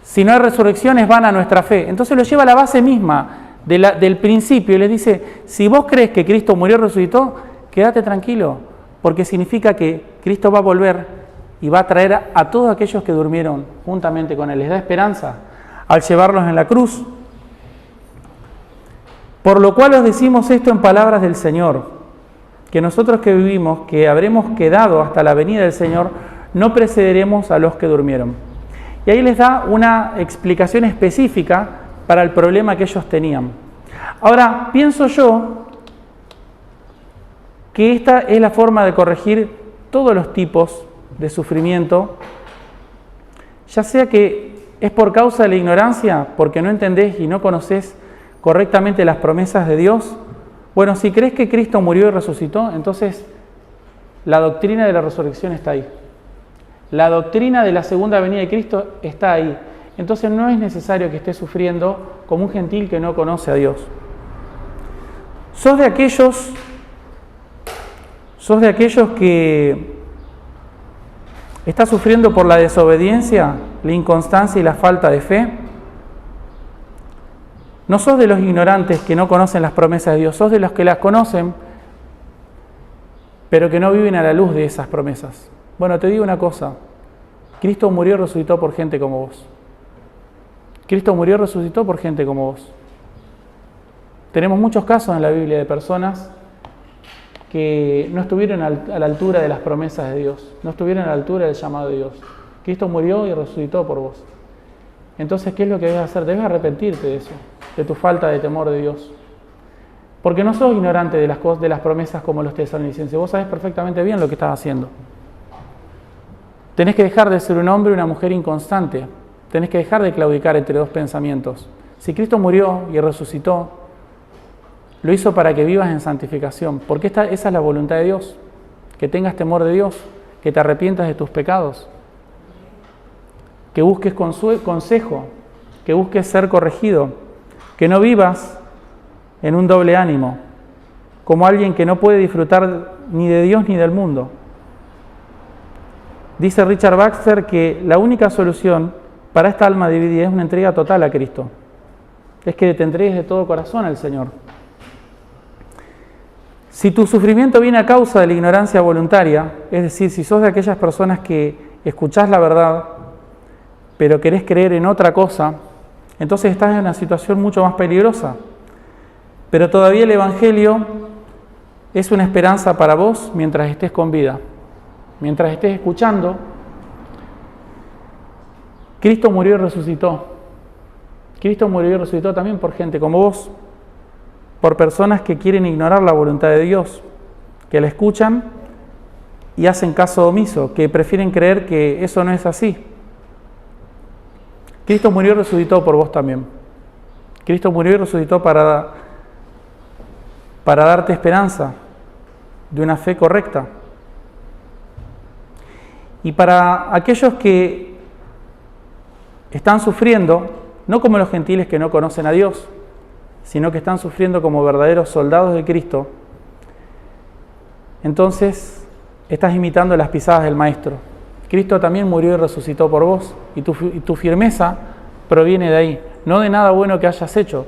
si no hay resurrección es vana nuestra fe. Entonces lo lleva a la base misma del principio y les dice, si vos crees que Cristo murió y resucitó, quédate tranquilo, porque significa que Cristo va a volver y va a traer a todos aquellos que durmieron juntamente con Él. Les da esperanza al llevarlos en la cruz. Por lo cual os decimos esto en palabras del Señor, que nosotros que vivimos, que habremos quedado hasta la venida del Señor, no precederemos a los que durmieron. Y ahí les da una explicación específica para el problema que ellos tenían. Ahora, pienso yo que esta es la forma de corregir todos los tipos de sufrimiento, ya sea que es por causa de la ignorancia, porque no entendés y no conocés correctamente las promesas de Dios. Bueno, si crees que Cristo murió y resucitó, entonces la doctrina de la resurrección está ahí. La doctrina de la segunda venida de Cristo está ahí. Entonces no es necesario que estés sufriendo como un gentil que no conoce a Dios. Sos de aquellos que estás sufriendo por la desobediencia, la inconstancia y la falta de fe. No sos de los ignorantes que no conocen las promesas de Dios, sos de los que las conocen, pero que no viven a la luz de esas promesas. Bueno, te digo una cosa, Cristo murió y resucitó por gente como vos. Cristo murió y resucitó por gente como vos. Tenemos muchos casos en la Biblia de personas que no estuvieron a la altura de las promesas de Dios, no estuvieron a la altura del llamado de Dios. Cristo murió y resucitó por vos. Entonces, ¿qué es lo que debes hacer? Debes arrepentirte de eso, de tu falta de temor de Dios. Porque no sos ignorante de las promesas como los tesalonicenses. Vos sabés perfectamente bien lo que estás haciendo. Tenés que dejar de ser un hombre y una mujer inconstante. Tenés que dejar de claudicar entre dos pensamientos. Si Cristo murió y resucitó, lo hizo para que vivas en santificación. Porque esa es la voluntad de Dios. Que tengas temor de Dios, que te arrepientas de tus pecados, que busques consejo, que busques ser corregido, que no vivas en un doble ánimo, como alguien que no puede disfrutar ni de Dios ni del mundo. Dice Richard Baxter que la única solución para esta alma dividida es una entrega total a Cristo. Es que te entregues de todo corazón al Señor. Si tu sufrimiento viene a causa de la ignorancia voluntaria, es decir, si sos de aquellas personas que escuchás la verdad, pero querés creer en otra cosa, entonces estás en una situación mucho más peligrosa. Pero todavía el Evangelio es una esperanza para vos mientras estés con vida. Mientras estés escuchando, Cristo murió y resucitó. Cristo murió y resucitó también por gente como vos, por personas que quieren ignorar la voluntad de Dios, que la escuchan y hacen caso omiso, que prefieren creer que eso no es así. Cristo murió y resucitó por vos también. Cristo murió y resucitó para darte esperanza de una fe correcta. Y para aquellos que están sufriendo, no como los gentiles que no conocen a Dios, sino que están sufriendo como verdaderos soldados de Cristo, entonces estás imitando las pisadas del Maestro. Cristo también murió y resucitó por vos, y tu firmeza proviene de ahí, no de nada bueno que hayas hecho,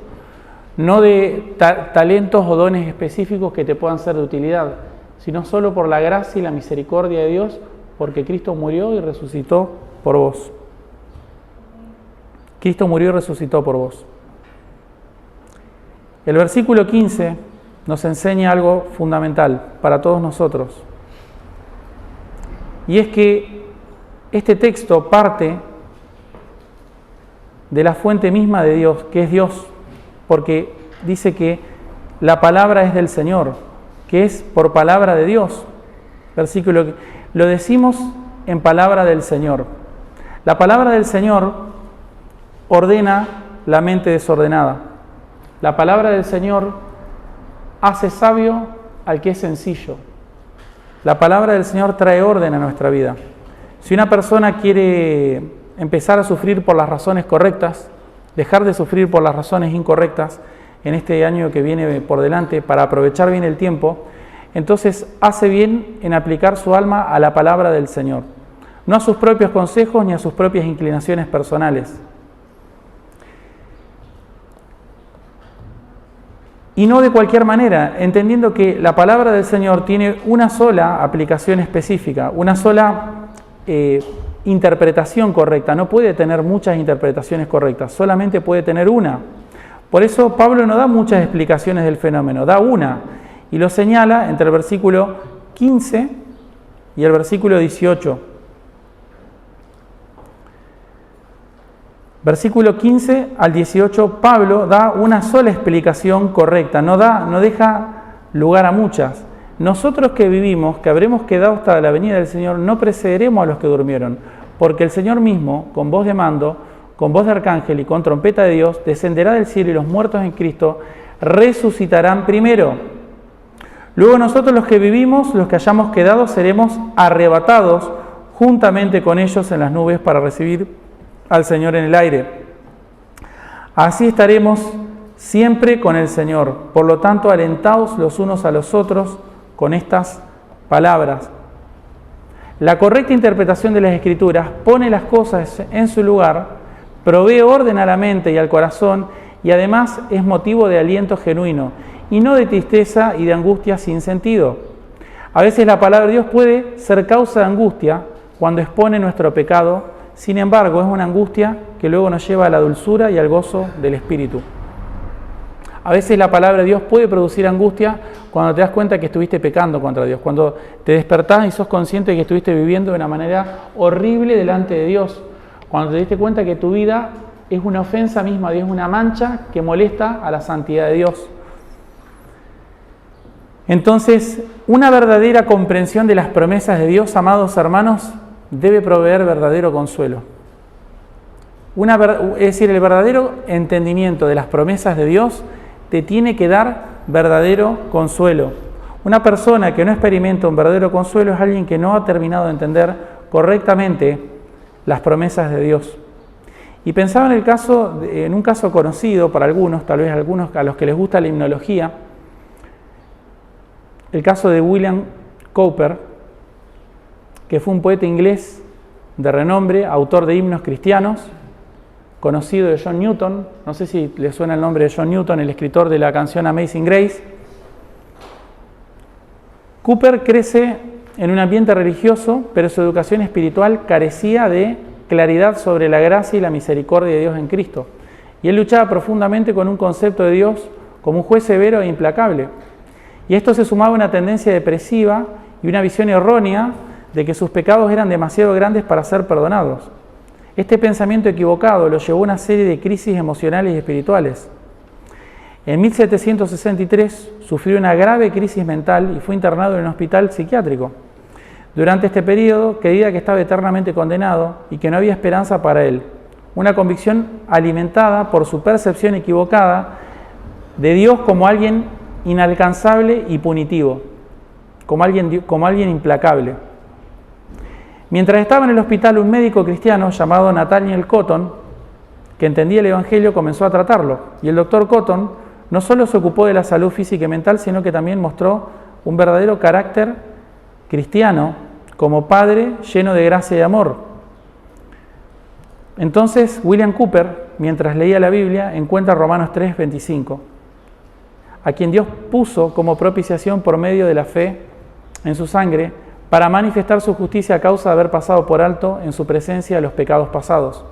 no de talentos o dones específicos que te puedan ser de utilidad, sino solo por la gracia y la misericordia de Dios, porque Cristo murió y resucitó por vos. Cristo murió y resucitó por vos. El versículo 15 nos enseña algo fundamental para todos nosotros. Y es que este texto parte de la fuente misma de Dios, que es Dios, porque dice que la palabra es del Señor, que es por palabra de Dios. Versículo, lo decimos en palabra del Señor. La palabra del Señor ordena la mente desordenada. La palabra del Señor hace sabio al que es sencillo. La palabra del Señor trae orden a nuestra vida. Si una persona quiere empezar a sufrir por las razones correctas, dejar de sufrir por las razones incorrectas en este año que viene por delante para aprovechar bien el tiempo, entonces hace bien en aplicar su alma a la palabra del Señor. no a sus propios consejos ni a sus propias inclinaciones personales. Y no de cualquier manera, entendiendo que la palabra del Señor tiene una sola aplicación específica, una sola interpretación correcta. No puede tener muchas interpretaciones correctas, solamente puede tener una. Por eso Pablo no da muchas explicaciones del fenómeno, da una. Y lo señala entre el versículo 15 y el versículo 18. Versículo 15 al 18, Pablo da una sola explicación correcta, no deja lugar a muchas. Nosotros que vivimos, que habremos quedado hasta la venida del Señor, no precederemos a los que durmieron, porque el Señor mismo, con voz de mando, con voz de arcángel y con trompeta de Dios, descenderá del cielo y los muertos en Cristo resucitarán primero. Luego nosotros los que vivimos, los que hayamos quedado, seremos arrebatados juntamente con ellos en las nubes para recibir al Señor en el aire. Así estaremos siempre con el Señor. Por lo tanto, alentaos los unos a los otros con estas palabras. La correcta interpretación de las Escrituras pone las cosas en su lugar, provee orden a la mente y al corazón y además es motivo de aliento genuino y no de tristeza y de angustia sin sentido. A veces la palabra de Dios puede ser causa de angustia cuando expone nuestro pecado. Sin embargo, es una angustia que luego nos lleva a la dulzura y al gozo del Espíritu. A veces la palabra de Dios puede producir angustia cuando te das cuenta que estuviste pecando contra Dios, cuando te despertás y sos consciente de que estuviste viviendo de una manera horrible delante de Dios, cuando te diste cuenta que tu vida es una ofensa misma a Dios, una mancha que molesta a la santidad de Dios. Entonces, una verdadera comprensión de las promesas de Dios, amados hermanos, debe proveer verdadero consuelo. Es decir, el verdadero entendimiento de las promesas de Dios te tiene que dar verdadero consuelo. Una persona que no experimenta un verdadero consuelo es alguien que no ha terminado de entender correctamente las promesas de Dios. Y pensaba en un caso conocido para algunos, tal vez algunos a los que les gusta la himnología, el caso de William Cowper, que fue un poeta inglés de renombre, autor de himnos cristianos, conocido de John Newton. No sé si le suena el nombre de John Newton, el escritor de la canción Amazing Grace. Cowper crece en un ambiente religioso, pero su educación espiritual carecía de claridad sobre la gracia y la misericordia de Dios en Cristo. Y él luchaba profundamente con un concepto de Dios como un juez severo e implacable. Y esto se sumaba a una tendencia depresiva y una visión errónea de que sus pecados eran demasiado grandes para ser perdonados. Este pensamiento equivocado lo llevó a una serie de crisis emocionales y espirituales. En 1763 sufrió una grave crisis mental y fue internado en un hospital psiquiátrico. Durante este periodo creía que estaba eternamente condenado y que no había esperanza para él. Una convicción alimentada por su percepción equivocada de Dios como alguien inalcanzable y punitivo, como alguien implacable. Mientras estaba en el hospital, un médico cristiano llamado Nathaniel Cotton, que entendía el Evangelio, comenzó a tratarlo. Y el doctor Cotton no solo se ocupó de la salud física y mental, sino que también mostró un verdadero carácter cristiano, como padre lleno de gracia y amor. Entonces, William Cowper, mientras leía la Biblia, encuentra Romanos 3:25, a quien Dios puso como propiciación por medio de la fe en su sangre, para manifestar su justicia a causa de haber pasado por alto en su presencia los pecados pasados.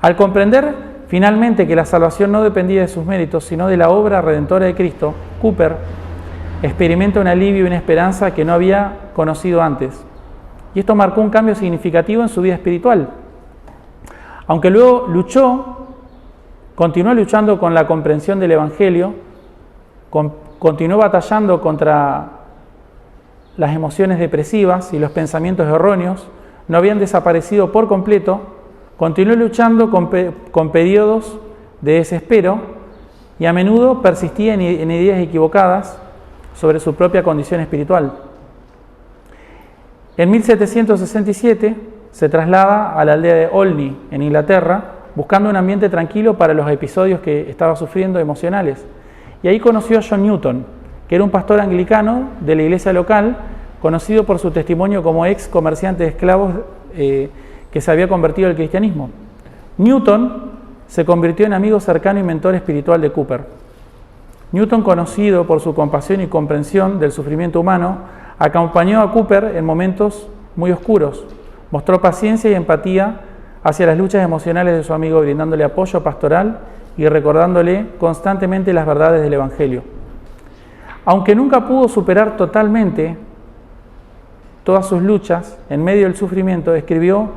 Al comprender finalmente que la salvación no dependía de sus méritos, sino de la obra redentora de Cristo, Cowper experimenta un alivio y una esperanza que no había conocido antes. Y esto marcó un cambio significativo en su vida espiritual. Aunque luego continuó luchando con la comprensión del Evangelio, continuó batallando contra las emociones depresivas y los pensamientos erróneos, no habían desaparecido por completo, continuó luchando con periodos de desespero y a menudo persistía en ideas equivocadas sobre su propia condición espiritual. En 1767 se traslada a la aldea de Olney, en Inglaterra, buscando un ambiente tranquilo para los episodios que estaba sufriendo emocionales. Y ahí conoció a John Newton, que era un pastor anglicano de la iglesia local, conocido por su testimonio como ex comerciante de esclavos que se había convertido al cristianismo. Newton se convirtió en amigo cercano y mentor espiritual de Cooper. Newton, conocido por su compasión y comprensión del sufrimiento humano, acompañó a Cooper en momentos muy oscuros. Mostró paciencia y empatía hacia las luchas emocionales de su amigo, brindándole apoyo pastoral y recordándole constantemente las verdades del Evangelio. Aunque nunca pudo superar totalmente todas sus luchas, en medio del sufrimiento escribió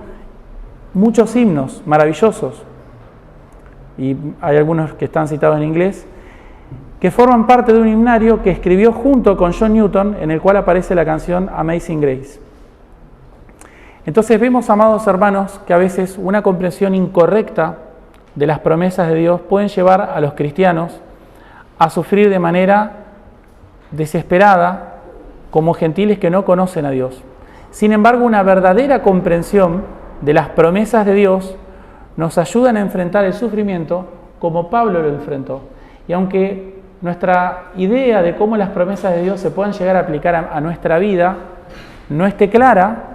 muchos himnos maravillosos, y hay algunos que están citados en inglés, que forman parte de un himnario que escribió junto con John Newton, en el cual aparece la canción Amazing Grace. Entonces vemos, amados hermanos, que a veces una comprensión incorrecta de las promesas de Dios pueden llevar a los cristianos a sufrir de manera desesperada como gentiles que no conocen a Dios. Sin embargo, una verdadera comprensión de las promesas de Dios nos ayudan a enfrentar el sufrimiento como Pablo lo enfrentó. Y aunque nuestra idea de cómo las promesas de Dios se puedan llegar a aplicar a nuestra vida no esté clara,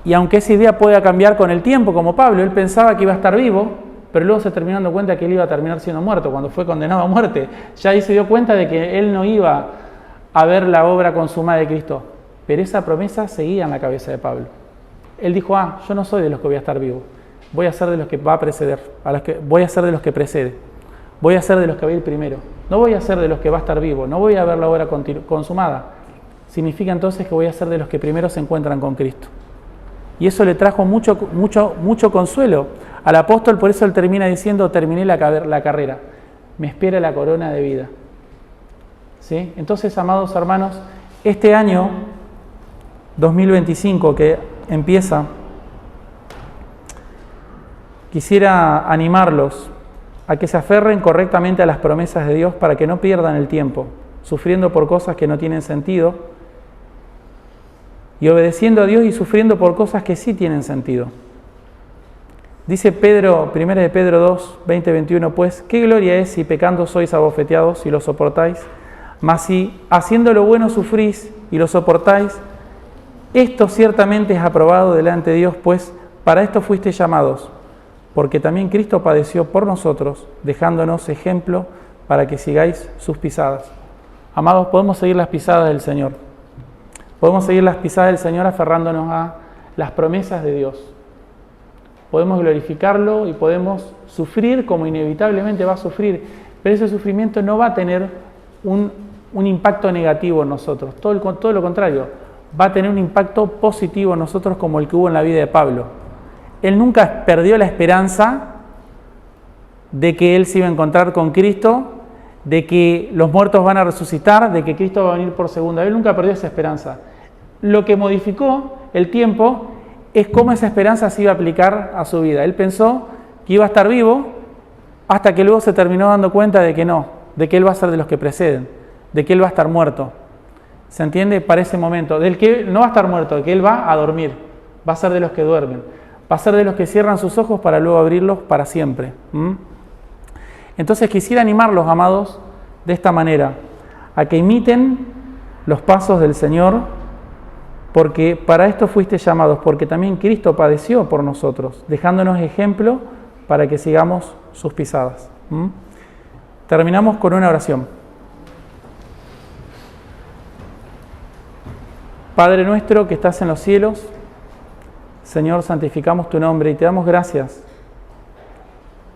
y aunque esa idea pueda cambiar con el tiempo, como Pablo, él pensaba que iba a estar vivo, pero luego se terminó dando cuenta que él iba a terminar siendo muerto cuando fue condenado a muerte. Ya ahí se dio cuenta de que él no iba a ver la obra consumada de Cristo, pero esa promesa seguía en la cabeza de Pablo. Él dijo, yo no soy de los que voy a estar vivo, voy a ser de los que va a preceder, voy a ser de los que precede, voy a ser de los que va a ir primero, no voy a ser de los que va a estar vivo, no voy a ver la obra consumada. Significa entonces que voy a ser de los que primero se encuentran con Cristo. Y eso le trajo mucho consuelo al apóstol, por eso él termina diciendo, terminé la carrera, me espera la corona de vida. ¿Sí? Entonces, amados hermanos, este año 2025 que empieza, quisiera animarlos a que se aferren correctamente a las promesas de Dios para que no pierdan el tiempo, sufriendo por cosas que no tienen sentido, y obedeciendo a Dios y sufriendo por cosas que sí tienen sentido. Dice Pedro, 1 de Pedro 2, 20-21, pues, ¿qué gloria es si pecando sois abofeteados y lo soportáis? Mas si haciendo lo bueno sufrís y lo soportáis, esto ciertamente es aprobado delante de Dios, pues para esto fuisteis llamados, porque también Cristo padeció por nosotros, dejándonos ejemplo para que sigáis sus pisadas. Amados, podemos seguir las pisadas del Señor. Podemos seguir las pisadas del Señor aferrándonos a las promesas de Dios. Podemos glorificarlo y podemos sufrir como inevitablemente va a sufrir, pero ese sufrimiento no va a tener un impacto negativo en nosotros, todo lo contrario, va a tener un impacto positivo en nosotros como el que hubo en la vida de Pablo. Él nunca perdió la esperanza de que él se iba a encontrar con Cristo, de que los muertos van a resucitar, de que Cristo va a venir por segunda vez. Él nunca perdió esa esperanza. Lo que modificó el tiempo es cómo esa esperanza se iba a aplicar a su vida. Él pensó que iba a estar vivo hasta que luego se terminó dando cuenta de que no, de que él va a ser de los que preceden, de que él va a estar muerto. ¿Se entiende? Para ese momento, del que no va a estar muerto, de que él va a dormir, va a ser de los que duermen, va a ser de los que cierran sus ojos para luego abrirlos para siempre. Entonces quisiera animarlos, amados, de esta manera, a que imiten los pasos del Señor, porque para esto fuiste llamados, porque también Cristo padeció por nosotros, dejándonos ejemplo para que sigamos sus pisadas. Terminamos con una oración. Padre nuestro que estás en los cielos, Señor, santificamos tu nombre y te damos gracias,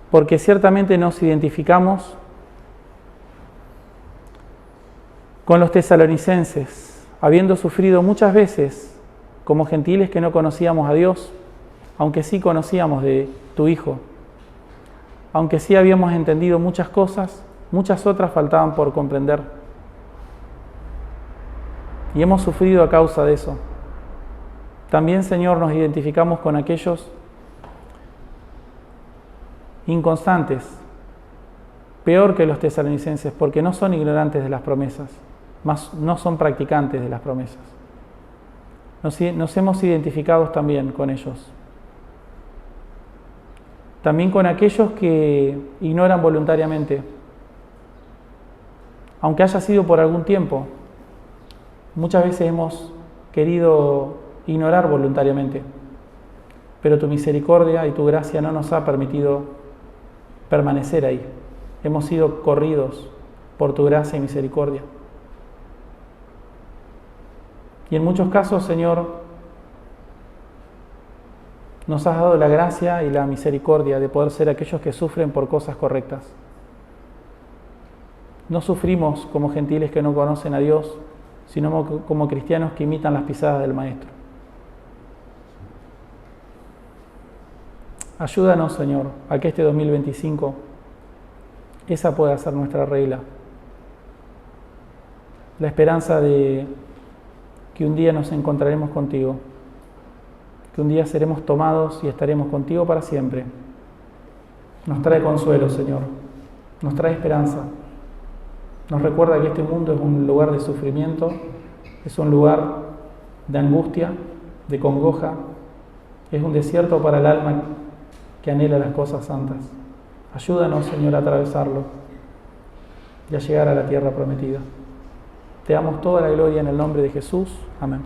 porque ciertamente nos identificamos con los tesalonicenses, habiendo sufrido muchas veces como gentiles que no conocíamos a Dios, aunque sí conocíamos de tu Hijo, aunque sí habíamos entendido muchas cosas, muchas otras faltaban por comprender. Y hemos sufrido a causa de eso. También, Señor, nos identificamos con aquellos inconstantes, peor que los tesalonicenses, porque no son ignorantes de las promesas, mas no son practicantes de las promesas. Nos hemos identificado también con ellos. También con aquellos que ignoran voluntariamente, aunque haya sido por algún tiempo. Muchas veces hemos querido ignorar voluntariamente pero tu misericordia y tu gracia no nos ha permitido permanecer ahí. Hemos sido corridos por tu gracia y misericordia. Y en muchos casos, Señor, nos has dado la gracia y la misericordia de poder ser aquellos que sufren por cosas correctas. No sufrimos como gentiles que no conocen a Dios, sino como cristianos que imitan las pisadas del Maestro. Ayúdanos, Señor, a que este 2025 esa pueda ser nuestra regla. La esperanza de que un día nos encontraremos contigo, que un día seremos tomados y estaremos contigo para siempre. Nos trae consuelo, Señor, nos trae esperanza. Nos recuerda que este mundo es un lugar de sufrimiento, es un lugar de angustia, de congoja, es un desierto para el alma que anhela las cosas santas. Ayúdanos, Señor, a atravesarlo y a llegar a la tierra prometida. Te damos toda la gloria en el nombre de Jesús. Amén.